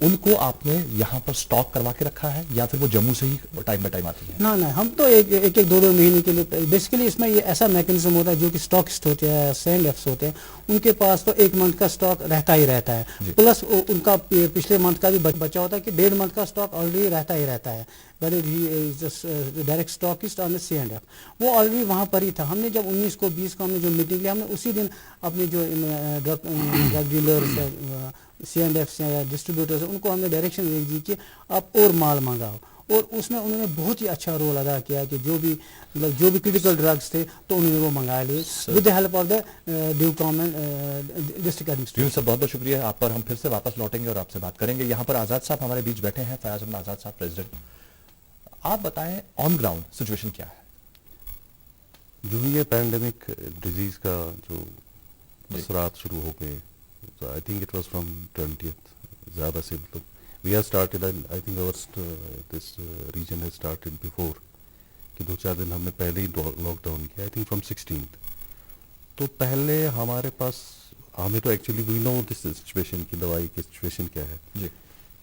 ان کو آپ نے یہاں پر اسٹاک کروا کے رکھا ہے یا پھر وہ جموں سے ہی ٹائم بائی ٹائم آتی ہے؟ نہ ہم تو ایک دو مہینے کے لیے بیسیکلی اس میں یہ ایسا میکنزم ہوتا ہے جو کہ اسٹاکسٹ ہوتے ہیں سینڈ ایفس ہوتے ہیں ان کے پاس تو 1 منتھ کا اسٹاک رہتا ہی رہتا ہے پلس ان کا پچھلے منتھ کا بھی بچا ہوتا ہے کہ 1.5 منتھ کا اسٹاک آلریڈی رہتا ہی رہتا ہے direct stockist on C and F وہ آلریڈی وہاں پر ہی تھا. ہم نے جب 19 کو 20 کو ہم نے جو میٹنگ لی ہم نے اسی دن اپنے جو drug dealers C and F یا ڈسٹریبیوٹرس ان کو ہم نے ڈائریکشن دے دی کہ آپ اور مال منگاؤ اور اس میں انہوں نے بہت ہی اچھا رول ادا کیا کہ جو بھی کریٹیکل ڈرگس تھے تو انہوں نے وہ منگا لیے with the help of the due common district administration. Sir بہت بہت شکریہ آپ پر. ہم پھر سے واپس لوٹیں گے اور آپ سے بات کریں گے. یہاں پر آزاد صاحب ہمارے بیچ بیٹھے ہیں, فیاض احمد آزاد صاحب پریزیڈنٹ. آپ بتائیں آن گراؤنڈ سچویشن کیا ہے؟ جو یہ پینڈیمک ڈیزیز کا جو اثرات شروع ہو گئے, I think it was from 20th زیادہ سے مطلب we are started I think اور this region has started before کہ 2-4 دن ہم نے پہلے ہی لاک ڈاؤن کیا, آئی تھنک فرام 16th. تو پہلے ہمارے پاس ہمیں تو actually we know this situation کی دوائی کی سچویشن کیا ہے جی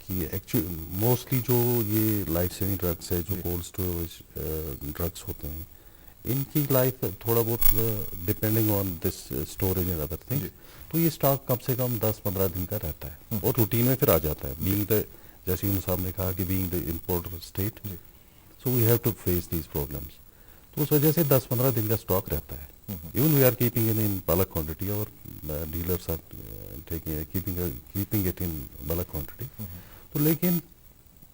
کہ ایکچولی موسٹلی جو یہ لائف سیونگ ڈرگس ہے جو کولڈ اسٹوریج ڈرگس ہوتے ہیں ان کی لائف تھوڑا بہت depending on this storage and other thing, تو یہ اسٹاک کم سے کم 10-15 دن کا رہتا ہے اور روٹین میں پھر آ جاتا ہے. بینگ دا جیسے یونس صاحب نے کہا کہ being the importer state so we have to face these problems, تو اس وجہ سے 10-15 دن کا اسٹاک رہتا ہے. Even we are keeping in bulk quantity اور dealers are keeping it in bulk quantity. تو لیکن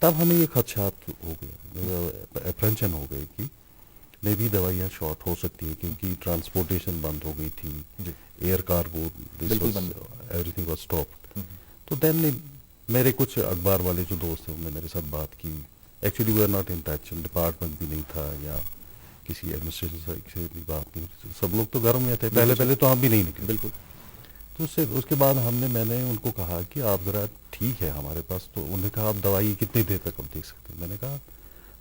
تب ہمیں یہ خدشات ہو گئے, اپرینشن ہو گئی کہ میں بھی دوائیاں شارٹ ہو سکتی ہے کیونکہ ٹرانسپورٹیشن بند ہو گئی تھی, air cargo everything was stopped. تو دین میرے کچھ اخبار والے جو دوست ہیں انہوں نے میرے ساتھ بات کی. Actually we are not in touch, department بھی نہیں تھا یا کسی ایڈمنسٹریشن سے بھی بات نہیں, سب لوگ تو گھر میں تھے پہلے تو ہم بھی نہیں نکلے. بالکل. تو اس کے بعد میں نے ان کو کہا کہ آپ ذرا ٹھیک ہے ہمارے پاس, تو انہوں نے کہا آپ دوائی کتنی دیر تک آپ دیکھ سکتے ہیں. میں نے کہا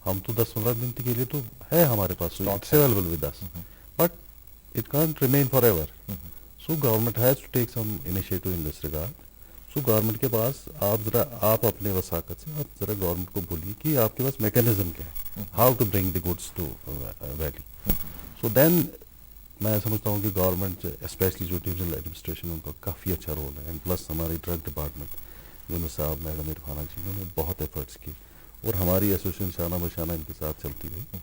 ہم تو 10-15 دن کے لیے تو ہے ہمارے پاس available with us, but it can't remain for ever. So government has to take some initiative in this regard. So government کے پاس آپ اپنے وساقت سے آپ ذرا گورنمنٹ کو بولیے کہ آپ کے پاس میکینزم کیا ہے, how to bring the goods to valley. So then میں سمجھتا ہوں کہ گورنمنٹ اسپیشلی جو ڈویژنل ایڈمنسٹریشن ان کا کافی اچھا رول ہے, اینڈ پلس ہماری drug department Younis Sahib madam Irfana جی انہوں نے بہت ایفرٹس کی اور ہماری ایسوسیشن شانہ بشانہ ان کے ساتھ چلتی رہی.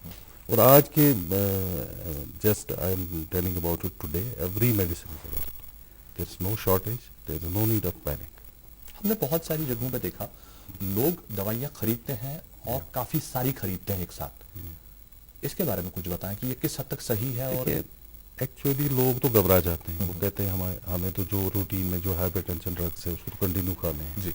اور آج کے just I am telling about it today every medicine is available, there is no shortage, there is no need of panic. ہم نے بہت ساری جگہوں پہ دیکھا لوگ دوائیاں خریدتے ہیں اور کافی ساری خریدتے ہیں ایک ساتھ. اس کے بارے میں کچھ بتائیں کہ یہ کس حد تک صحیح ہے. اور ایکچولی لوگ تو گھبرا جاتے ہیں, وہ کہتے ہیں ہمیں تو جو روٹین میں جو ہائپر ٹینشن ڈرگس ہے اس کو کنٹینیو کھانے ہیں. جی.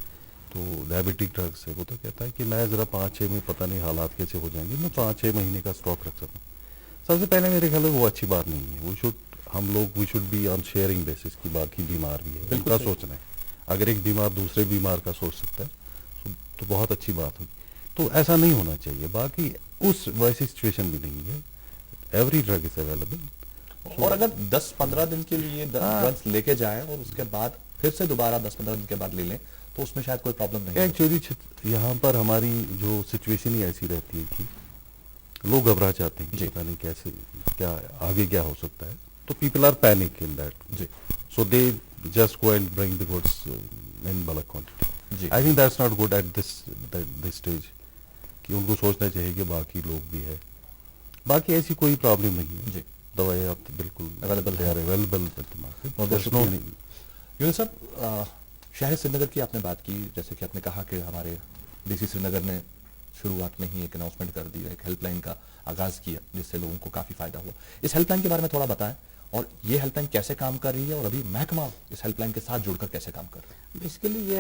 تو ڈائبٹک ڈرگس ہے وہ تو کہتا ہے کہ میں ذرا 5-6 میں پتہ نہیں حالات کیسے ہو جائیں گے, میں 5-6 مہینے کا اسٹاک رکھ سکتا ہوں. سب سے پہلے میرے خیال میں وہ اچھی بات نہیں ہے. ہم لوگ we should be on sharing basis کی باقی بیمار بھی ہے ان کا سوچنا ہے. اگر ایک بیمار دوسرے بیمار کا سوچ سکتا ہے تو بہت اچھی بات ہوگی. تو ایسا نہیں ہونا چاہیے. باقی اس ویسی سچویشن بھی نہیں ہے, ایوری ڈرگ از اویلیبل. اور اگر 10-15 دن کے لیے ڈرگس لے کے جائیں اور اس کے بعد پھر سے دوبارہ 10-15 دن کے بعد لے لیں تو اس میں شاید کوئی پرابلم نہیں. ایکچولی یہاں پر ہماری جو سچویشن ہی ایسی رہتی ہے کہ لوگ گھبرا جاتے ہیں, پتہ نہیں کیسے کیا آگے کیا ہو سکتا ہے. تو people are panic in that. جی. So they just go and bring the goods in bulk quantity. I think that's not good at this stage, کہ ان کو سوچنا چاہیے کہ باقی لوگ بھی ہے. باقی ایسی کوئی پرابلم نہیں ہے. جی. دوائیں آپ بالکل اویلیبل. یونس صاحب, شہر سری نگر کی آپ نے بات کی, جیسے کہ آپ نے کہا کہ ہمارے ڈی سی سری نگر نے شروعات میں ہی ایک اناؤنسمنٹ کر دی, ایک ہیلپ لائن کا آغاز کیا جس سے لوگوں کو کافی فائدہ ہوا. اس ہیلپ لائن کے بارے میں تھوڑا بتائیں, اور یہ ہیلپ لائن کیسے کام کر رہی ہے اور ابھی محکمہ اس ہیلپ لائن کے ساتھ جڑ کر کیسے کام کر رہا ہے. بیسیکلی یہ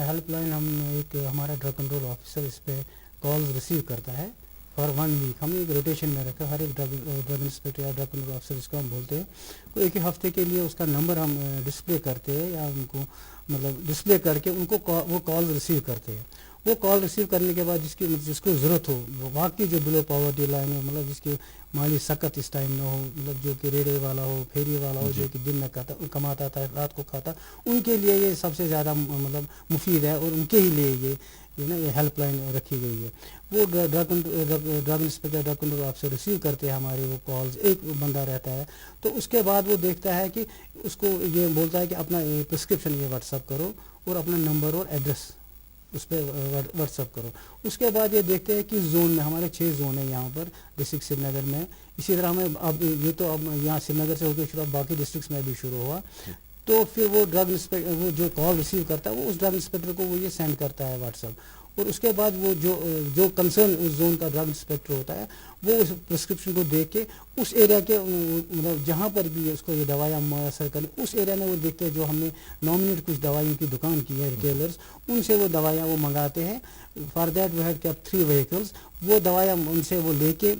ہیلپ لائن ہم ایک ہمارا ڈرگ کنٹرول آفیسر اس پہ کالز ریسیو کرتا ہے فار 1 ویک. ہم ایک روٹیشن میں رکھا, ہر ایک ڈرگ انسپیکٹر یا ڈرگ کنٹرول آفیسر اس کو ہم بولتے ہیں, تو ایک ہی ہفتے کے لیے اس کا نمبر ہم ڈسپلے کرتے ہیں یا ان کو مطلب ڈسپلے کر کے ان کو وہ کالز ریسیو کرتے ہیں. وہ کال ریسیو کرنے کے بعد جس کو ضرورت ہو واقعی جو بلو پاورٹی لائن ہو مطلب جس کی مالی سکت اس ٹائم نہ ہو مطلب جو کہ ریڑے والا ہو پھیری والا ہو جو کہ دن میں کماتا تھا رات کو کھاتا ان کے لیے یہ سب سے زیادہ مطلب مفید ہے اور ان کے ہی لیے یہ ہیلپ لائن رکھی گئی ہے. وہ drug inspector drug control officer receive کرتے ہیں ہمارے وہ کالز ایک بندہ رہتا ہے تو اس کے بعد وہ دیکھتا ہے کہ اس کو یہ بولتا ہے کہ اپنا پرسکرپشن یہ واٹس اپ کرو اور اپنا نمبر اور ایڈریس اس پہ واٹس اپ کرو. اس کے بعد یہ دیکھتے ہیں کہ زون میں ہمارے 6 زون ہیں یہاں پر ڈسٹرکٹ سری نگر میں. اسی طرح ہمیں اب یہ تو اب یہاں سری نگر سے ہو کے شروع باقی ڈسٹرکٹس میں بھی شروع ہوا تو پھر وہ ڈرگ انسپیکٹر وہ جو کال ریسیو کرتا ہے وہ اس ڈرگ انسپیکٹر کو وہ یہ سینڈ کرتا ہے واٹس اپ اور اس کے بعد وہ جو کنسرن اس زون کا ڈرگ انسپیکٹر ہوتا ہے وہ اس پرسکرپشن کو دیکھ کے اس ایریا کے مطلب جہاں پر بھی اس کو یہ دوائیاں میسر کریں اس ایریا میں وہ دیکھتے ہیں جو ہم نے نامنیٹ کچھ دوائیوں کی دکان کی ہے ریٹیلرز ان سے وہ دوائیاں وہ منگاتے ہیں. For that we had kept 3 vehicles وہ دوائیاں ان سے وہ لے کے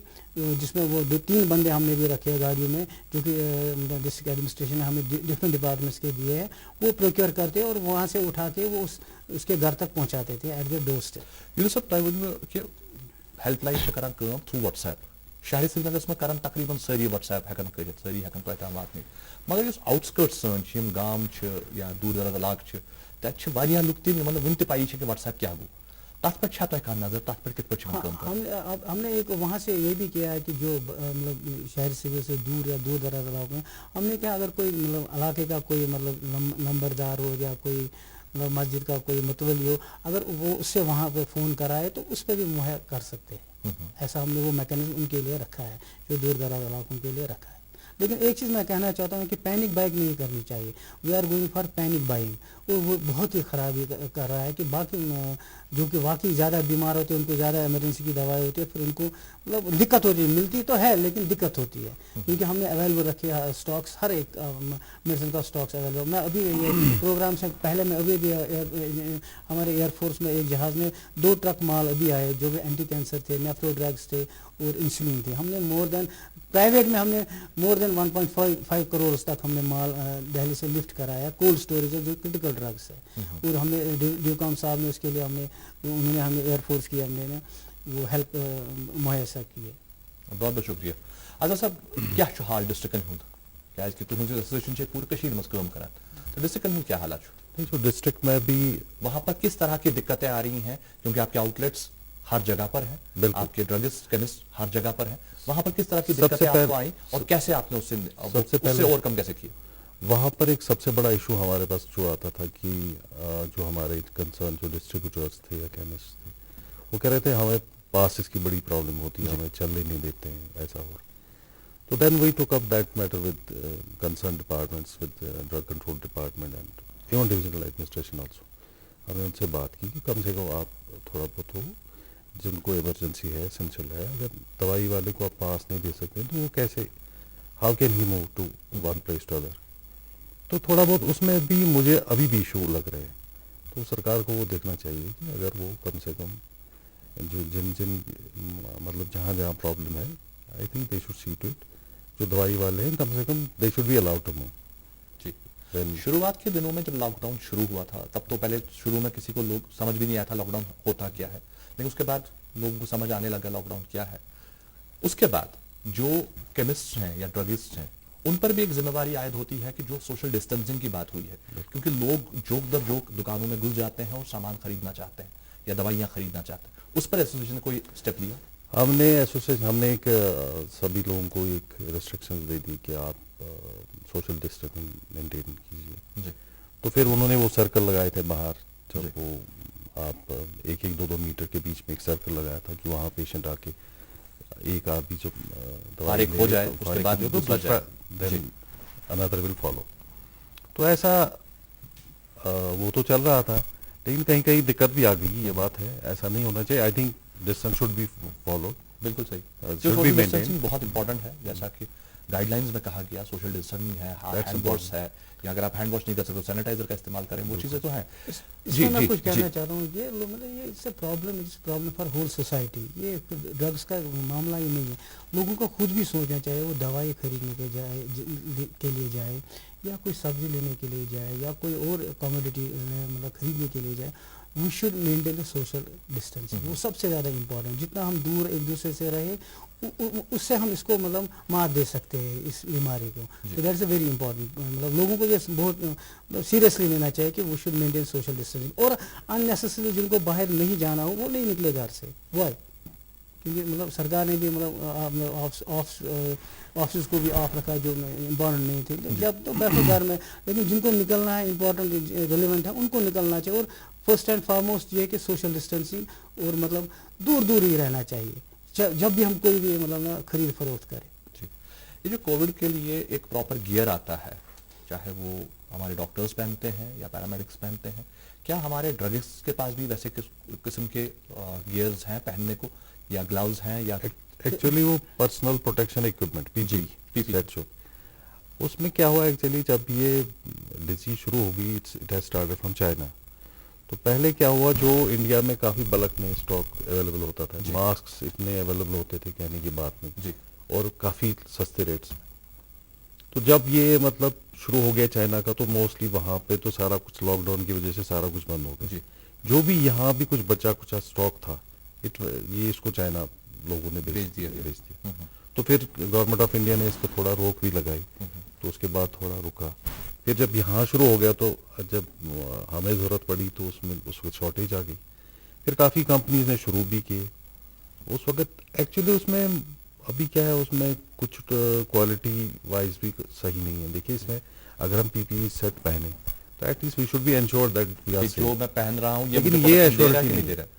جس میں وہ 2-3 بندے ہم نے بھی رکھے ہیں گاڑیوں میں جو کہ ڈسٹرکٹ ایڈمنسٹریشن نے ہمیں ڈفرینٹ ڈپارٹمنٹس کے دیے ہیں وہ پروکیور کرتے اور وہاں سے اٹھا کے وہ اس کے گھر تک پہنچاتے تھے ایٹ دا ڈور اسٹیپ. یونس صاحب تۄہہِ ؤنِو کہِ ہیلپ لائن چھِ کران کٲم تھرٛوٗ وٹس ایپ شہرِ سری نگرس منٛز کران تقریٖباً سٲری وٹس ایپ ہٮ۪کان کٔرِتھ سٲری ہٮ۪کان تۄہہِ تام واتنٲیِتھ مگر یُس آوُٹ سکٲٹ سٲنۍ چھِ یِم گام چھِ یا دوٗر دراز علاقہٕ چھِ تَتہِ چھِ واریاہ لُکھ تِم یِمن نہٕ وُنہِ تہِ پَیی چھِ کہِ وٹس ایپ کیٛاہ گوٚو تَتھ پٮ۪ٹھ چھا تۄہہِ کانٛہہ نظر تَتھ پٮ۪ٹھ کِتھ پٲٹھۍ چھِ یِم کٲم کران. ہم نے ایک وہاں سے یہ بھی کیا ہے کہ جو مطلب شہر سے دور یا دور دراز علاقوں میں ہم نے کیا اگر کوئی مطلب علاقے کا کوئی مطلب نمبردار ہو یا کوئی مطلب مسجد کا کوئی متولی ہو اگر وہ اس سے وہاں پہ فون کرائے تو اس پہ بھی مہیا کر سکتے ہیں. ایسا ہم نے وہ میکینزم ان کے لیے رکھا ہے جو دور دراز علاقوں کے لیے رکھا ہے. لیکن ایک چیز میں کہنا چاہتا ہوں کہ پینک بائنگ نہیں کرنی چاہیے. We are going for panic buying وہ بہت ہی خرابی کر رہا ہے کہ باقی جو کہ واقعی زیادہ بیمار ہوتے ہیں ان کو زیادہ ایمرجنسی کی دوائی ہوتی ہے پھر ان کو مطلب دقت ہوتی ہے ملتی تو ہے لیکن دقت ہوتی ہے کیونکہ ہم نے اویلیبل رکھے اسٹاکس ہر ایک میڈیسن کا اسٹاکس اویلیبل. میں ابھی یہ پروگرام سے پہلے میں ابھی بھی ہمارے ایئر فورس میں ایک جہاز میں 2 ٹرک مال ابھی آئے جو کہ اینٹی کینسر تھے نیفرو ڈرگس تھے اور انسولین تھے. ہم نے پرائیویٹ میں ہم نے مور دین 1.5 کروڑ تک ہم نے مال دہلی سے لفٹ کرایا کولڈ اسٹوریج ہے جو کرٹیکل ڈرگس ہے اور ہم نے ڈیوکام صاحب نے اس کے لیے انہوں نے ہمیں ایئر فورس کی ہم نے وہ ہیلپ مہیا کی ہے. بہت بہت شکریہ. اظہر صاحب کیا چھُ حال ڈسٹرکن ہُنٛد کیازِ کہ تُہنٛز ایسوسیشن چھِ پوٗرٕ کٔشیٖرِ منٛز کٲم کران تو ڈسٹرکن ہُنٛد کیا حالات چھُ جو ڈسٹرکٹ میں بھی وہاں پر کس طرح کی دقتیں آ رہی ہیں کیونکہ آپ کے آؤٹ لیٹس ہر جگہ پر ہیں آپ کے ڈرگسٹ کیمسٹ ہر جگہ پر ہیں وہاں پر کس طرح کی دقتیں آپ کو آئیں اور کیسے آپ نے اس سے اوور کم کیسے کیا. وہاں پر ایک سب سے بڑا ایشو ہمارے پاس جو آتا تھا کہ جو ہمارے کنسرن جو ڈسٹریبیوٹرس تھے یا کیمسٹ تھے وہ کہہ رہے تھے ہمیں پاس اس کی بڑی پرابلم ہوتی ہے ہمیں چلنے نہیں دیتے ہیں ایسا ہو. تو دین وی ٹوک up that matter with concern departments with drug control department and even divisional administration also. ہم نے ان سے بات کی کہ کم سے کم آپ تھوڑا بہت ہو جن کو ایمرجنسی ہے اسینشل ہے اگر دوائی والے کو آپ پاس نہیں دے سکتے تو وہ کیسے how can he move to one place to other. تو تھوڑا بہت اس میں بھی مجھے ابھی بھی ایشو لگ رہے ہیں. تو سرکار کو وہ دیکھنا چاہیے کہ اگر وہ کم سے کم جو جن مطلب جہاں جہاں پرابلم ہے I think they should see to it. جو دوائی والے ہیں کم سے کم they should be allowed to move. جی شروعات کے دنوں میں جب لاک ڈاؤن شروع ہوا تھا تب تو پہلے شروع میں کسی کو لوگ سمجھ بھی نہیں آیا تھا لاک ڈاؤن ہوتا کیا ہے لیکن اس کے بعد لوگوں کو سمجھ آنے لگا لاک ڈاؤن کیا ہے. اس کے بعد جو کیمسٹ ہیں یا ڈرگسٹ ہیں ان پر بھی ایک ذمہ داری عائد ہوتی ہے کہ جو سوشل ڈسٹینسنگ کی بات ہوئی ہے کیونکہ لوگ جوک در جوک دکانوں میں گھس جاتے ہیں اور سامان خریدنا چاہتے ہیں یا دوائیاں خریدنا چاہتے ہیں. اس پر ایسوسیشن نے کوئی اسٹیپ لیا؟ ہم نے ایک سبھی لوگوں کو ایک ریسٹرکشن دے دی کہ آپ سوشل ڈسٹینس مینٹین کیجیے. جی تو پھر انہوں نے وہ سرکل لگائے تھے باہر جب وہ آپ 1-2 میٹر کے بیچ میں ایک سرکل لگایا تھا کہ وہاں پیشنٹ آ کے ایک آدمی جب فارغ ہو جائے اس کے بعد دوسرا another will follow. تو ایسا وہ تو چل رہا تھا لیکن کہیں کہیں دقت بھی آ گئی. یہ بات ہے ایسا نہیں ہونا چاہیے. I think distance should be followed. بالکل صحیح. سوشل ڈسٹینسنگ بہت امپورٹنٹ ہے جیسا کہ گائیڈ لائنز میں کہا گیا. سوشل ڈسٹینسنگ ہے ہینڈ واش ہے یا اگر آپ ہینڈ واش نہیں کر سکتے سینیٹائزر کا استعمال کریں وہ چیزیں تو ہیں. اس میں کچھ کہنا چاہتا ہوں یہ مطلب یہ اس سے پرابلم فار ہول سوسائٹی. یہ ڈرگس کا معاملہ ہی نہیں ہے. لوگوں کو خود بھی سوچنا چاہیے وہ دوائی خریدنے کے لیے جائے یا کوئی سبزی لینے کے لیے جائے یا کوئی اور کموڈیٹی مطلب خریدنے کے لیے جائے we should maintain the social distancing. وہ سب سے زیادہ امپورٹنٹ. جتنا ہم دور ایک دوسرے سے رہے اس سے ہم اس کو مطلب مات دے سکتے ہیں اس بیماری کو. That is a very important. مطلب لوگوں کو یہ بہت سیریسلی لینا چاہیے کہ we should maintain social distancing. اور اننیسیسری جن کو باہر نہیں جانا ہو وہ نہیں نکلے گھر سے. وائی؟ کیونکہ مطلب سرکار نے بھی مطلب آفسز کو بھی آف رکھا جو امپورٹنٹ نہیں تھے. جب تو بیٹھو گھر میں. لیکن جن کو نکلنا ہے امپورٹنٹ ریلیونٹ ہے ان کو نکلنا چاہیے. اور فرسٹ اینڈ فارموسٹ یہ ہے کہ سوشل ڈسٹینسنگ اور مطلب دور دور ہی رہنا چاہیے جب بھی ہم کوئی بھی مطلب خرید فروخت کریں. جی یہ جو کووڈ کے لیے ایک پراپر گیئر آتا ہے, چاہے وہ ہمارے ڈاکٹرز پہنتے ہیں یا پیرامیڈکس پہنتے ہیں, کیا ہمارے ڈرگسٹ کے پاس بھی ویسے قسم کے گیئرز ہیں پہننے کو, یا گلاؤز ہیں, یا ایکچولی وہ پرسنل پروٹیکشن اکوپمنٹ پی پی اس میں کیا ہوا ایکچولی جب یہ ڈیزیز شروع ہو گئی it has started from China. تو پہلے کیا ہوا, جو انڈیا میں کافی بلک میں اسٹاک اویلیبل ہوتا تھا, ماسکس اتنے اویلیبل ہوتے تھے کہنے کی بات نہیں, اور کافی سستے ریٹس میں. تو جب یہ مطلب شروع ہو گیا چائنا کا, تو موسٹلی وہاں پہ تو سارا کچھ لاک ڈاؤن کی وجہ سے سارا کچھ بند ہو گیا. جو بھی یہاں بھی کچھ بچا کچھ اسٹاک تھا یہ اس کو چائنا لوگوں نے بیچ دیا. تو پھر گورنمنٹ آف انڈیا نے اس پہ تھوڑا روک بھی لگائی, تو اس کے بعد تھوڑا رکا. پھر جب یہاں شروع ہو گیا تو جب ہمیں ضرورت پڑی تو اس میں اس وقت شارٹیج آ گئی. پھر کافی کمپنیز نے شروع بھی کیے اس وقت. ایکچولی اس میں ابھی کیا ہے, اس میں کچھ کوالٹی وائز بھی صحیح نہیں ہے. دیکھیے اس میں اگر ہم پی پی سیٹ پہنیں تو at least we should be ensure that جو میں پہن رہا ہوں لیکن یہ ایشورٹی نہیں دے رہا.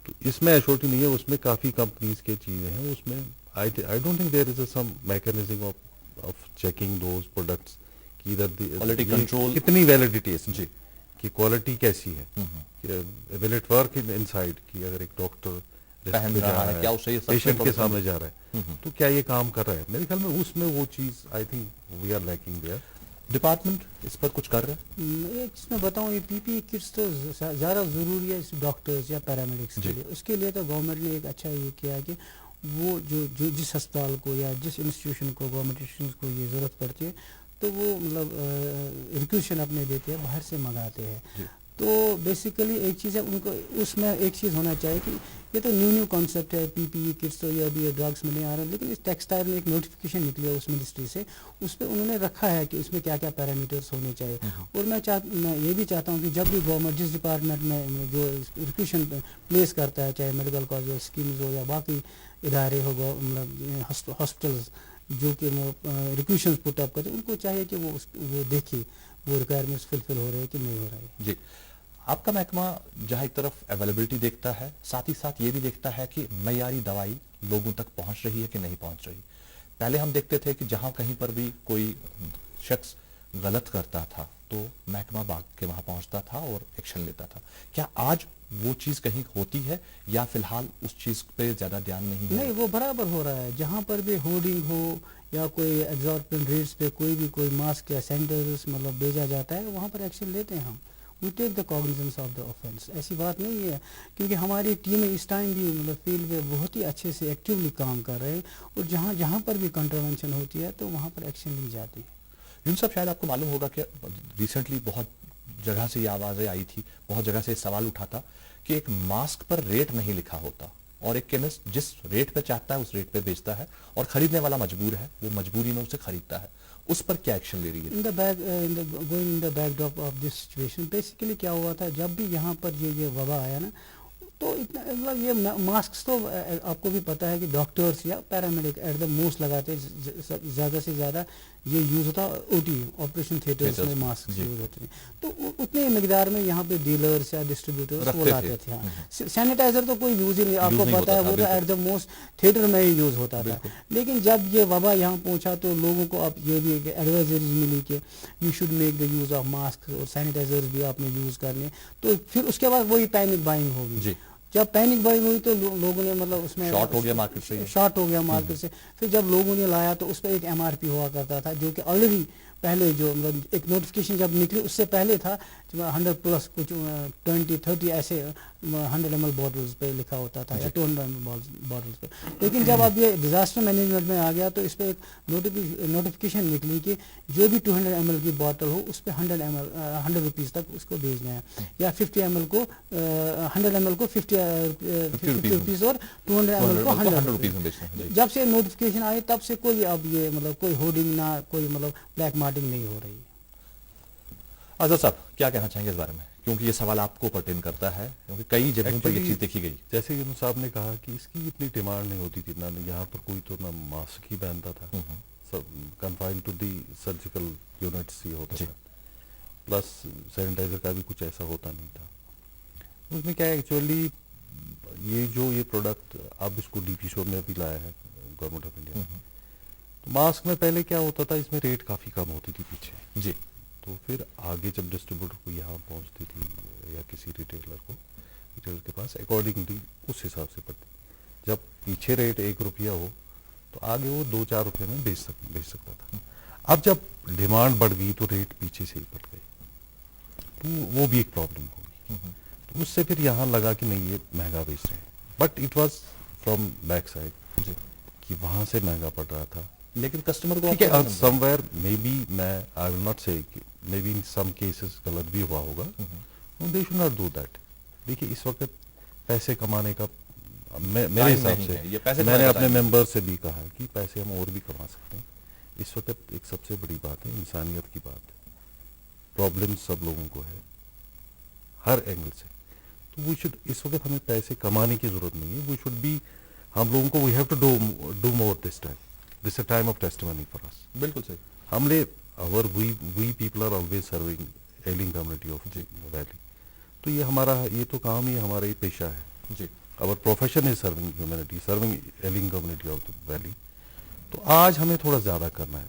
تو اس میں ایشورٹی نہیں ہے, اس میں کافی کمپنیز کے چیزیں ہیں. اس میں I don't think there is a some mechanism of checking those products کی کوالٹی کنٹرول کتنی ویلیڈیٹی ہے کہ کوالٹی کیسی ہے, will it work in side, کہ اگر ایک ڈاکٹر پہن رہا ہے کیا اسے پیشنٹ کے سامنے جا رہا ہے تو کیا یہ کام کر رہا ہے. میرے خیال میں اس میں وہ چیز I think we are lacking there. Department اس پر کچھ کر رہا ہے؟ ایک چیز میں بتاؤں, یہ پی پی کٹس تو زیادہ ضروری ہے ڈاکٹرز یا پیرامیڈکس کے لیے. اس کے لیے تو گورنمنٹ نے ایک اچھا یہ کیا کہ وہ جو جس ہسپتال کو یا جس انسٹیٹیوشن کو گورنمنٹ انسٹیٹیوشن کو یہ ضرورت پڑتی ہے تو وہ مطلب ریکویزیشن اپنے دیتے ہیں, باہر سے منگاتے ہیں. تو بیسیکلی ایک چیز ہے ان کو اس میں ایک چیز ہونا چاہیے کہ یہ تو نیو کانسیپٹ ہے پی پی کٹس, تو یہ ابھی ڈرگس میں نہیں آ رہا, لیکن اس ٹیکسٹائل میں ایک نوٹیفیکیشن نکلی ہے اس منسٹری سے, اس پہ انہوں نے رکھا ہے کہ اس میں کیا کیا پیرامیٹرس ہونے چاہیے. اور میں یہ بھی چاہتا ہوں کہ جب بھی گورنمنٹ جس ڈپارٹمنٹ میں جو ریکویزیشن پلیس کرتا ہے, چاہے میڈیکل کالج ہو, اسکیمز ہو, یا باقی ادارے ہو, مطلب ہاسپٹلز جو کہ ریکویزیشن پٹ اپ کرتے ہیں, ان کو چاہیے کہ وہ دیکھے وہ ریکوائرمنٹس فلفل ہو رہے ہیں کہ نہیں ہو رہا ہے. جی آپ کا محکمہ جہاں ایک طرف اویلیبلٹی دیکھتا ہے, ساتھ ہی ساتھ یہ بھی دیکھتا ہے کہ معیاری دوائی لوگوں تک پہنچ رہی ہے کہ نہیں پہنچ رہی. پہلے ہم دیکھتے تھے کہ جہاں کہیں پر بھی کوئی شخص غلط کرتا تھا تو محکمہ باغ کے وہاں پہنچتا تھا اور ایکشن لیتا تھا. کیا آج وہ چیز کہیں ہوتی ہے یا فی الحال اس چیز پہ زیادہ دھیان نہیں ہے؟ نہیں, وہ برابر ہو رہا ہے. جہاں پر بھی ہورڈنگ ہو یا کوئی ایگزاربٹنٹ ریٹس پہ کوئی ماسک یا سینیٹائزرز مطلب بھیجا جاتا ہے, وہاں پر ایکشن لیتے ہیں ہم. وی ٹیک دا کاگنیزنس آف دا آفینس. ایسی بات نہیں ہے, کیونکہ ہماری ٹیم اس ٹائم بھی مطلب فیلڈ میں بہت ہی اچھے سے ایکٹیولی کام کر رہے ہیں, اور جہاں پر بھی کنٹروینشن ہوتی ہے تو وہاں پر ایکشن لی جاتی ہے. یون صاحب شاید آپ کو معلوم ہوگا کہ ریسنٹلی بہت جگہ سے یہ آوازیں آئی تھی, بہت جگہ سے سوال اٹھا تھا کہ ایک ماسک پر ریٹ نہیں لکھا ہوتا, اور ایک کیمسٹ جس ریٹ پہ چاہتا ہے اس ریٹ پہ بیچتا ہے, اور خریدنے والا مجبور ہے, وہ مجبوری میں اسے خریدتا ہے. اس پر کیا ایکشن لے رہی ہے؟ Going in the back drop of this situation, basically کیا ہوا تھا جب بھی یہاں پر یہ وبا آیا نا, تو اتنا مطلب یہ ماسکس تو آپ کو بھی پتہ ہے کہ ڈاکٹرس یا پیرامیڈک ایٹ دا موسٹ لگاتے, زیادہ سے زیادہ یہ یوز ہوتا او ٹی آپریشن تھیٹرس میں ماسک یوز ہوتے ہیں. تو اتنے مقدار میں یہاں پہ ڈیلرس یا ڈسٹریبیوٹرس وہ لاتے تھے. سینیٹائزر تو کوئی یوز ہی نہیں, آپ کو پتہ ہے وہ تو ایٹ دا موسٹ تھیٹر میں ہی یوز ہوتا تھا. لیکن جب یہ وبا یہاں پہنچا تو لوگوں کو اب یہ بھی ایڈوائزریز ملی کہ you should make the use of mask, اور سینیٹائزر بھی آپ نے یوز کرنے. تو پھر اس کے بعد وہی پینک بائنگ ہوگی. جب پینک بائنگ ہوئی تو لوگوں نے مطلب اس میں شارٹ ہو گیا مارکیٹ سے, پھر جب لوگوں نے لایا تو اس پہ ایک ایم آر پی ہوا کرتا تھا جو کہ آلریڈی پہلے جو مطلب ایک نوٹیفکیشن جب نکلی اس سے پہلے تھا 100 پلس کچھ 20-30 ایسے 100 ml بوٹلز پہ لکھا ہوتا تھا یا 200 ml بوٹلز پہ. لیکن جب اب یہ ڈیزاسٹر مینجمنٹ میں آ گیا تو اس پہ ایک نوٹیفکیشن نکلی کہ جو بھی 200 ml کی بوٹل ہو اس پہ 100 روپیز تک اس کو بھیجنا ہے, یا 50 ml کو 100 ml کو 50 روپیز اور 200 ml کو 100 روپیز میں بیچنا ہے. جب سے نوٹیفکیشن آئی تب سے کوئی اب یہ مطلب کوئی ہوڈنگ نہ کوئی مطلب بلیک مارکیٹنگ نہیں ہو رہی ہے. آزاد صاحب کیا کہنا چاہیں گے اس بارے میں, کیونکہ یہ سوال آپ کو پرٹین کرتا ہے, کیونکہ کئی جگہوں پر یہ چیز دیکھی گئی. جیسے یونس صاحب نے کہا کہ اس کی اتنی ڈیمانڈ نہیں ہوتی تھی, نہ یہاں پر کوئی تو نہ ماسک ہی پہنتا تھا, سب confine to the surgical units ہی ہوتا تھا, پلس سینیٹائزر کا بھی کچھ ایسا ہوتا نہیں تھا. اس میں کیا ہے ایکچولی یہ پروڈکٹ اب اس کو ڈی پی شو میں ابھی لایا ہے گورنمنٹ آف انڈیا. ماسک میں پہلے کیا ہوتا تھا, اس میں ریٹ کافی کم ہوتی تھی پیچھے جی, تو پھر آگے جب ڈسٹریبیوٹر کو یہاں پہنچتی تھی یا کسی ریٹیلر کے پاس اکارڈنگلی اس حساب سے پڑتی. جب پیچھے ریٹ 1 روپیہ ہو تو آگے وہ 2-4 روپے میں بیچ سکتا تھا. اب جب ڈیمانڈ بڑھ گئی تو ریٹ پیچھے سے ہی بڑھ گئے, تو وہ بھی ایک پرابلم ہوگی. تو اس سے پھر یہاں لگا کہ نہیں یہ مہنگا بیچ رہے ہیں, but it was from back side کہ وہاں سے مہنگا پڑ رہا تھا. لیکن کسٹمر کو سم ویئر مے بی میں آئی ول ناٹ سے may be in some cases غلط بھی ہوا ہوگا, they should not do that. دیکھیے اس وقت پیسے کمانے کا میرے حساب سے میں نے اپنے ممبر سے بھی کہا کہ پیسے ہم اور بھی کما سکتے ہیں. اس وقت ایک سب سے بڑی بات ہے انسانیت کی بات ہے. پرابلم سب لوگوں کو ہے ہر اینگل سے, تو وی شوڈ اس وقت ہمیں پیسے کمانے کی ضرورت نہیں ہے. وی شوڈ بی ہم لوگوں کو we have to do more this time. This is a time of testimony for us. بالکل صحیح. ہم لے we people are always serving ailing community of valley. تو یہ ہمارا یہ تو کام ہی ہمارا یہ پیشہ ہے جی. our profession is serving ailing community of the valley. تو آج ہمیں تھوڑا زیادہ کرنا ہے.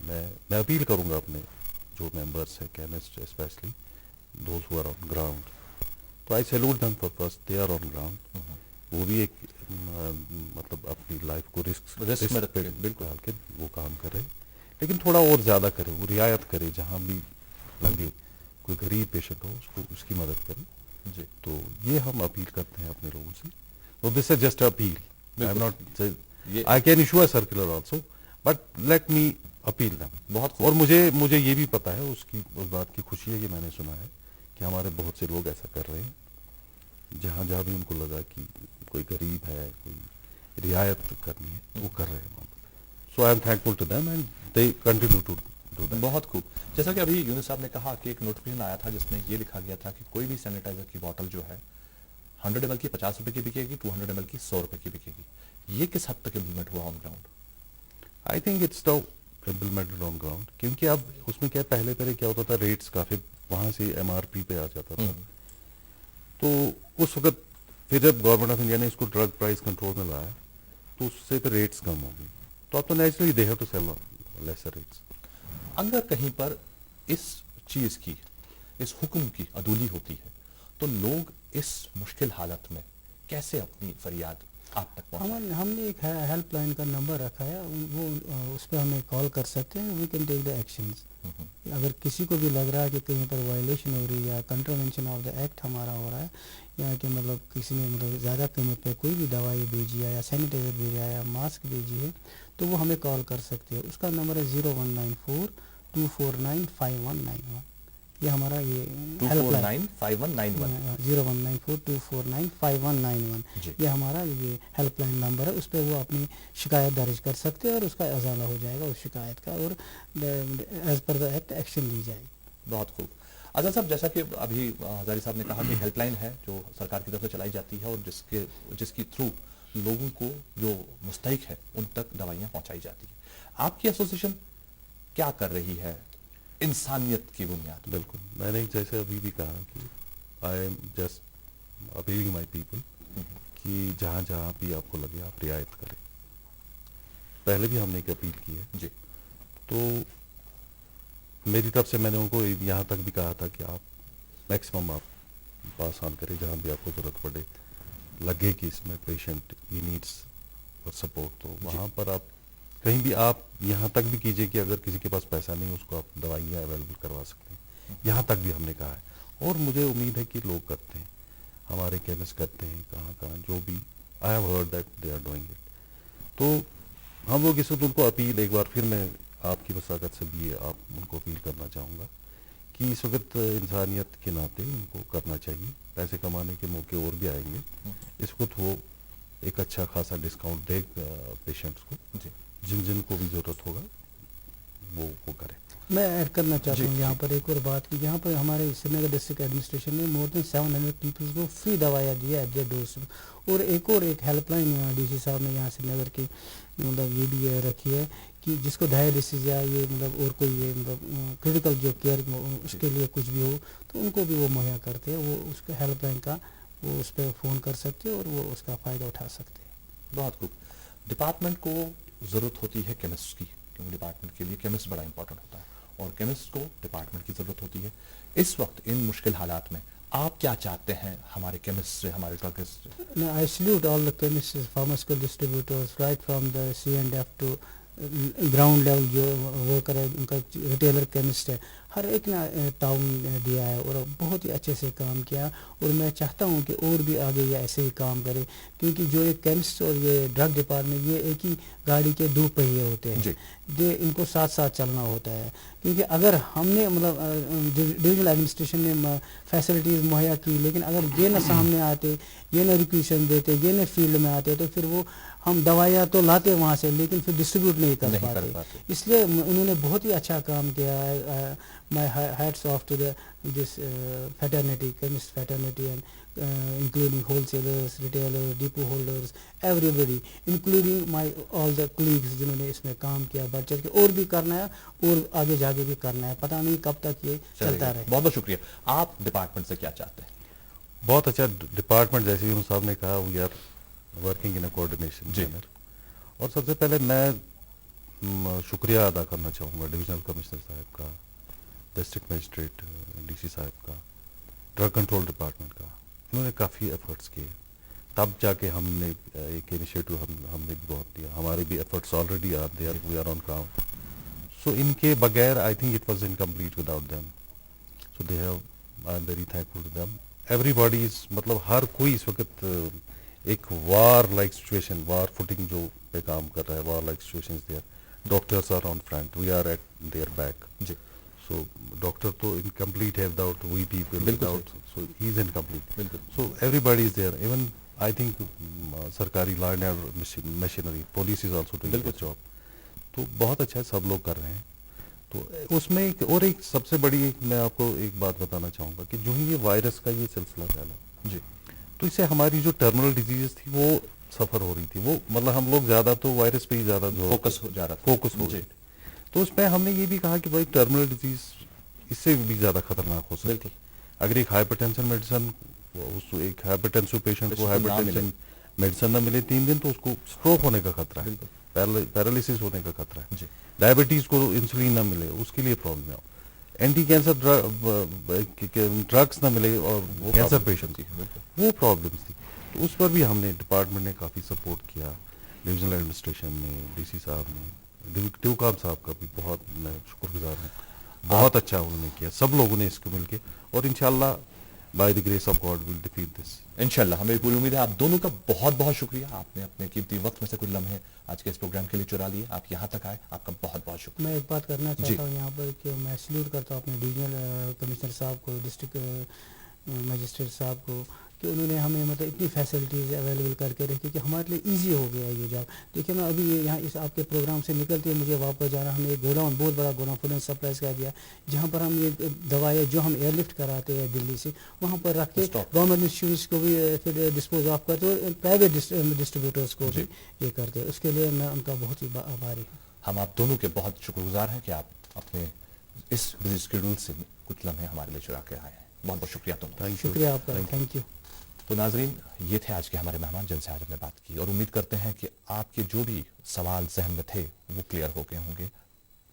میں اپیل کروں گا اپنے جو ممبرس ہیں chemist especially those who are on ground. تو I salute them for first they are on ground. وہ بھی ایک مطلب اپنی لائف کو رسک میں رکھ کے بالکل ڈال کے وہ کام کرے, لیکن تھوڑا اور زیادہ کرے, وہ رعایت کرے, جہاں بھی لگے کوئی غریب پیشنٹ ہو اس کو اس کی مدد کرے. جی, تو یہ ہم اپیل کرتے ہیں اپنے لوگوں سے. تو this is just appeal, I am not I can issue a circular also, but let me appeal them. بہت. اور مجھے یہ بھی پتا ہے اس بات کی خوشی ہے کہ میں نے سنا ہے کہ ہمارے بہت سے لوگ ایسا کر رہے ہیں, جہاں بھی ان کو لگا کہ کوئی غریب ہے, کوئی رعایت کرنی ہے, وہ کر رہے ہیں. So I am thankful to them and they continue to do that. بہت خوب. جیسا کہ ابھی یونس صاحب نے کہا کہ ایک نوٹیفکیشن آیا تھا جس میں یہ لکھا گیا تھا کہ کوئی بھی سینیٹائزر کی بوٹل جو ہے 100 ml کی 50 روپے کی بکے گی, 200 ml کی 100 روپے کی بکے گی. یہ کس حد تک امپلیمنٹ ہوا on ground? I think it's now implemented on ground, کیونکہ اب اس میں کیا پہلے کیا ہوتا تھا, ریٹس کافی وہاں سے MRP پہ آ جاتا تھا. تو اس وقت پھر جب گورنمنٹ آف انڈیا نے اس کو ڈرگ پرائز کنٹرول میں لایا تو اس سے پھر ریٹس کم ہو گئی. تو اب تو naturally they have to sell lesser rates. اگر کہیں پر اس چیز کی, اس حکم کی عدولی ہوتی ہے تو لوگ اس مشکل حالت میں کیسے اپنی فریاد آپ تک پہنچائیں؟ ہم نے ایک ہیلپ لائن کا نمبر رکھا ہے, وہ اس پہ ہمیں کال کر سکتے ہیں. We can take the actions. اگر کسی کو بھی لگ رہا ہے کہ کہیں پر وائلیشن ہو رہی ہے یا کنٹروینشن آف دا ایکٹ ہمارا ہو رہا ہے, یا کہ مطلب کسی نے مطلب زیادہ قیمت پہ کوئی بھی دوائی بھیجی ہے یا سینیٹائزر بھیجا ہے یا ماسک بھیجی ہے, تو وہ ہمیں کال کر سکتے ہیں. اس کا نمبر ہے 0194-249-5191. یہ ہمارا یہ 249-5191 0194-249-5191 یہ ہمارا یہ ہیلپ لائن نمبر ہے. اس پہ وہ اپنی شکایت درج کر سکتے ہیں اور اس کا ازالہ ہو جائے گا اس شکایت کا, اور as per the act action لی جائے گی. بہت خوب. آزاد صاحب, جیسا کہ ابھی ہزاری صاحب نے کہا کہ ہیلپ لائن ہے جو سرکار کی طرف سے چلائی جاتی ہے اور جس کی تھرو لوگوں کو جو مستحق ہے ان تک دوائیاں پہنچائی جاتی ہیں. آپ کی ایسوسیشن کیا کر رہی ہے انسانیت کی بنیاد؟ بالکل, میں نے جیسے ابھی بھی کہا کہ I am just appealing my people کہ جہاں بھی آپ کو لگے آپ رعایت کریں. پہلے بھی ہم نے ایک اپیل کی ہے جی. تو میری طرف سے میں نے ان کو یہاں تک بھی کہا تھا کہ آپ میکسیمم آپ پاس آن کریں, جہاں بھی آپ کو ضرورت پڑے, لگے کہ اس میں پیشنٹ ہی نیڈس سپورٹ, تو وہاں پر آپ کہیں بھی آپ یہاں تک بھی کیجئے کہ اگر کسی کے پاس پیسہ نہیں اس کو آپ دوائیاں اویلیبل کروا سکتے ہیں, یہاں تک بھی ہم نے کہا ہے. اور مجھے امید ہے کہ لوگ کرتے ہیں, ہمارے کیمسٹ کرتے ہیں کہاں کہاں, جو بھی I have heard that they are doing it. تو ہم لوگ اس وقت ان کو اپیل, ایک بار پھر میں آپ کی وساقت سے بھی آپ ان کو اپیل کرنا چاہوں گا کہ اس وقت انسانیت کے ناطے ان کو کرنا چاہیے. پیسے کمانے کے موقع اور بھی آئیں گے, اس وقت وہ ایک اچھا خاصا ڈسکاؤنٹ دے پیشنٹس کو, جن جن کو بھی ضرورت ہوگا وہ کرے. میں ایڈ کرنا چاہتا ہوں یہاں پر ایک اور بات کہ یہاں پر ہمارے سری نگر ڈسٹرکٹ ایڈمنسٹریشن نے مور دین 700 پیپلز کو فری دوائیاں دی ایٹ دیئر ڈور اسٹیپ. اور ایک ہیلپ لائن ڈی سی صاحب نے یہاں سری نگر کی مطلب یہ بھی رکھی ہے کہ جس کو ڈائلسس یا یہ مطلب اور کوئی یہ مطلب کریٹیکل جو کیئر اس کے لیے کچھ بھی ہو تو ان کو بھی وہ مہیا کرتے ہیں. وہ اس کا ہیلپ لائن کا وہ اس پہ فون کر سکتے اور وہ اس کا فائدہ اٹھا سکتے ہیں. بہت خوب. ڈپارٹمنٹ کو ضرورت ہوتی ہے کیمسٹ کی, کیونکہ ڈپارٹمنٹ کے لیے کیمسٹ بڑا امپورٹنٹ ہوتا ہے اور کیمسٹ کو ڈپارٹمنٹ کی ضرورت ہوتی ہے. اس وقت ان مشکل حالات میں آپ کیا چاہتے ہیں ہمارے کیمسٹ سے, ہمارے ڈرگسٹ سے؟ I salute all the chemists, pharmaceutical distributors, right from the C&F to ground level جو ورکر ہے, ان کا ریٹیلر کیمسٹ ہے, ہر ایک نے تعاون دیا ہے اور بہت ہی اچھے سے کام کیا. اور میں چاہتا ہوں کہ اور بھی آگے یہ ایسے ہی کام کرے, کیونکہ جو ایک کیمسٹ اور یہ ڈرگ ڈپارٹمنٹ یہ ایک ہی گاڑی کے 2 پہیے ہوتے ہیں, ان کو ساتھ ساتھ چلنا ہوتا ہے. کیونکہ اگر ہم نے مطلب ڈویژنل ایڈمنسٹریشن نے فیسلٹیز مہیا کی, لیکن اگر یہ نہ سامنے آتے, یہ نہ ریکویشن دیتے, یہ نہ فیلڈ میں آتے, تو پھر وہ ہم دوائیاں تو لاتے وہاں سے لیکن پھر ڈسٹریبیوٹ نہیں کر پاتے. اس لیے انہوں نے بہت ہی اچھا کام کیا ہے. My hats off to this fraternity, chemist fraternity, and including wholesalers, retailers, depot holders, everybody, including my all the colleagues جنہوں نے اس میں کام کیا بڑھ چڑھ کے. اور بھی کرنا ہے اور آگے جا کے بھی کرنا ہے, پتہ نہیں کب تک یہ چلتا رہے. بہت بہت شکریہ. آپ ڈپارٹمنٹ سے کیا چاہتے ہیں؟ بہت اچھا ڈپارٹمنٹ, جیسے یونس صاحب نے کہا, we are working in a coordination manner. اور سب سے پہلے میں شکریہ ادا کرنا چاہوں گا ڈویژنل کمشنر صاحب کا, ڈسٹرکٹ مجسٹریٹ ڈی سی صاحب کا, ڈرگ کنٹرول ڈپارٹمنٹ کا. انہوں نے کافی ایفرٹس کیے, تب جا کے ہم نے ایک انیشیٹو ہم نے بھی بہت دیا. ہمارے بھی efforts already are there, we are on ground. So ان کے بغیر I think it was incomplete without them. So they have, I am very thankful to them. Everybody is, مطلب ہر کوئی اس وقت ایک war like situation, war footing جو پہ کام کر رہا ہے, war like situation there. Doctors are on front, we are at their back. جی. سو ڈاکٹر تو انکمپلیٹ ہے without we people, without, so he is incomplete. So everybody is there. Even I think سرکاری law and order machinery, police is also doing their job. تو بہت اچھا ہے, سب لوگ کر رہے ہیں. تو اس میں ایک سب سے بڑی میں آپ کو ایک بات بتانا چاہوں گا کہ جو ہی یہ وائرس کا یہ سلسلہ پھیلا, جی, تو اس سے ہماری جو ٹرمینل ڈیزیز تھی وہ سفر ہو رہی تھی. وہ مطلب ہم لوگ زیادہ تو وائرس پہ ہی زیادہ فوکس ہو جا رہا, فوکس ہو گئے. تو اس میں ہم نے یہ بھی کہا کہ بھائی ٹرمینل ڈیزیز اس سے بھی زیادہ خطرناک ہو سکتی. اگر ایک ہائپر ٹینشن میڈیسن, ایک ہائپر ٹینسو پیشنٹ کو ہائپر ٹینشن میڈیسن نہ ملے 3 دن, تو اس کو اسٹروک ہونے کا خطرہ ہے, پیرالسس ہونے کا خطرہ ہے. ڈائبٹیز کو انسولین نہ ملے, اس کے لیے پرابلم ہے. اینٹی کینسر ڈرگس نہ ملے اور وہ کینسر پیشنٹ کی وہ پرابلمس تھی. تو اس پر بھی ہم نے, ڈپارٹمنٹ نے کافی سپورٹ کیا, ڈویژنل ایڈمنسٹریشن نے, ڈی سی صاحب نے, ٹیوکام صاحب کا بھی بہت میں شکر گزار ہوں. بہت اچھا انہوں نے کیا, سب لوگوں نے اس کو مل کے. اور انشاءاللہ by the grace of God will defeat this. انشاءاللہ, ہمیں پوری امید ہے. آپ دونوں کا بہت بہت شکریہ. آپ نے اپنے قیمتی وقت میں سے کچھ لمحے آج کے اس پروگرام کے لیے چرا لیے, آپ یہاں تک آئے, آپ کا بہت بہت شکریہ. میں ایک بات کرنا چاہتا ہوں یہاں پر کہ میں سلیوٹ کرتا ہوں اپنے ڈویژنل کمشنر صاحب کو, ڈسٹرکٹ مجسٹریٹ صاحب کو, کہ انہوں نے ہمیں مطلب اتنی فیسلٹیز اویلیبل کر کے رکھی کہ ہمارے لیے ایزی ہو گیا یہ جاب. دیکھیے میں ابھی یہاں اس آپ کے پروگرام سے نکلتے ہیں مجھے واپس جانا, ہم نے ایک گوڈاؤن, بہت بڑا گوڈاؤن فوڈ اینڈ سپلائز کا دیا, جہاں پر ہم یہ دوائیں جو ہم ایئر لفٹ کراتے ہیں دلی سے, وہاں پر رکھ کے گورنمنٹ انسٹیٹیوٹس کو بھی پھر ڈسپوز آف کرتے, پرائیویٹ ڈسٹریبیوٹرس کو بھی یہ کرتے. اس کے لیے میں ان کا بہت ہی آبھاری ہوں. ہم آپ دونوں کے بہت شکر گزار ہیں کہ آپ اپنے اس بزی اسکیڈول سے کچھ لمحے ہمارے لیے چرا کے آئے ہیں. بہت بہت شکریہ تم. شکریہ آپ کا, تھینک یو. تو ناظرین, یہ تھے آج کے ہمارے مہمان جن سے آج ہم نے بات کی, اور امید کرتے ہیں کہ آپ کے جو بھی سوال ذہن میں تھے وہ کلیئر ہو گئے ہوں گے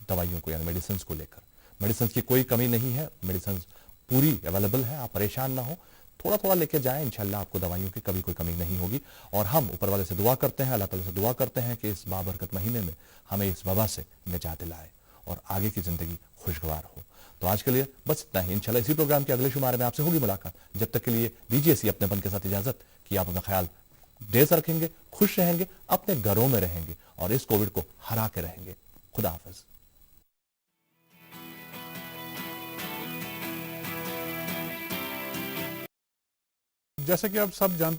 دوائیوں کو, یعنی میڈیسنز کو لے کر. میڈیسنز کی کوئی کمی نہیں ہے, میڈیسنز پوری اویلیبل ہے, آپ پریشان نہ ہو. تھوڑا تھوڑا لے کے جائیں, انشاءاللہ آپ کو دوائیوں کی کبھی کوئی کمی نہیں ہوگی. اور ہم اوپر والے سے دعا کرتے ہیں, اللہ تعالیٰ سے دعا کرتے ہیں کہ اس بابرکت مہینے میں ہمیں اس وبا سے نجات دلائے اور آگے کی زندگی خوشگوار ہو. تو آج کے لیے بس اتنا ہی. انشاءاللہ اسی پروگرام کے اگلے شمارے میں آپ سے ہوگی ملاقات. جب تک کے لیے دیجیے اسی اپنے پن کے ساتھ اجازت کہ آپ اپنا خیال دیر سے رکھیں گے, خوش رہیں گے, اپنے گھروں میں رہیں گے اور اس کووڈ کو ہرا کے رہیں گے. خدا حافظ. جیسا کہ آپ سب جانتے